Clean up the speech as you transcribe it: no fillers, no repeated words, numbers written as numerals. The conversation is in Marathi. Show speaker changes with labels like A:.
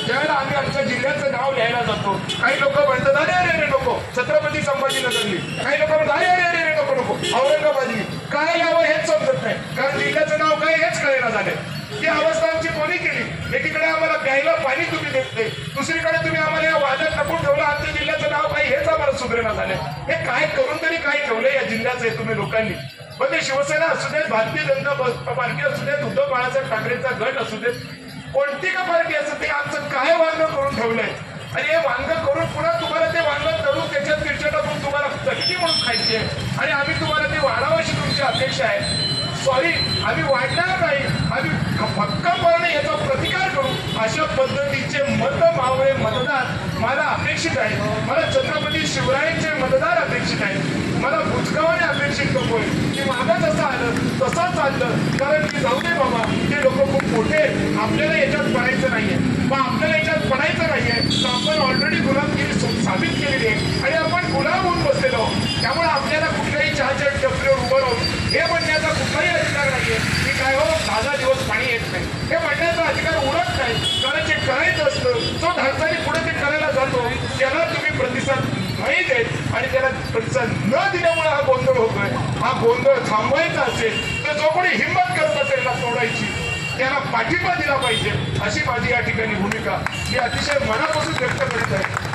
A: ज्यावेळेला आम्ही आमच्या जिल्ह्याचं नाव लिहायला जातो, काही लोक म्हणतात अरे अरे अरे नको छत्रपती संभाजीनगरली, काही लोक म्हणतात अरे अरे अरे नको नको औरंगाबादली. काय लिहावं हेच समजत नाही, कारण जिल्ह्याचं नाव काय हेच कळेना झाले. ही अवस्था आमची कोणी केली? एकीकडे आम्हाला प्यायला पाणी तुम्ही देत नाही, दुसरीकडे तुम्ही आम्हाला या वादात लपून ठेवलं, आमच्या जिल्ह्याचं नाव काय हेच आम्हाला सुधरेना झाले. हे काय करून तरी काय ठेवलंय या जिल्ह्याचं हे तुम्ही लोकांनी? पण ते शिवसेना असू देत, भारतीय जनता पार्टी असू देत, उद्धव बाळासाहेब ठाकरेंचा गट असू देत, कोणती का पार्टी असं ते आमचं काय वांग करून ठेवलंय. आणि हे वांग करून पुन्हा तुम्हाला ते वांग तळून त्याच्यात मिरच्या टाकून तुम्हाला चटणी म्हणून खायची आहे आणि आम्ही तुम्हाला ते वाढावं अशी तुमची अपेक्षा आहे. सॉरी, आम्ही वाढणार नाही, आम्ही भक्कमपणे याचा प्रतिकार करू. अशा पद्धतीचे मावळे मतदार मला अपेक्षित आहे. मला छत्रपती शिवरायांचे मतदार अपेक्षित आहे. मला बुचकावाने अपेक्षित नकोय की मागं जसं आलं तसं चाललं, कारण की जाऊ दे बाबा, ते लोक खूप मोठे आहेत, आपल्याला याच्यात पडायचं नाहीये. मग आपल्याला याच्यात पडायचं नाहीये तर आपण ऑलरेडी गुलामगिरी साबित केलेली आहे आणि आपण गुलाम होऊन बसलेलो आहोत. त्यामुळे आपल्याला कुठल्याही चहाच्या टपरीवर उभं राहून हे म्हणण्याचा कुठलाही अधिकार नाहीये की काय हो 10 दिवस पाणी येत नाही, हे म्हणण्याचा अधिकार उरत नाही. कारण जे करायचं असतं, जो धाडसाने पुढे ते करायला जातो त्याला तुम्ही प्रतिसाद नाही देत आणि त्याला प्रतिसाद न दिल्यामुळे हा गोंधळ होतोय. हा गोंधळ थांबवायचा असेल तर जो कोणी हिंमत करत असेल ना तोडायची, त्याला पाठिंबा दिला पाहिजे, अशी माझी या ठिकाणी भूमिका मी अतिशय मनापासून व्यक्त करीत आहे.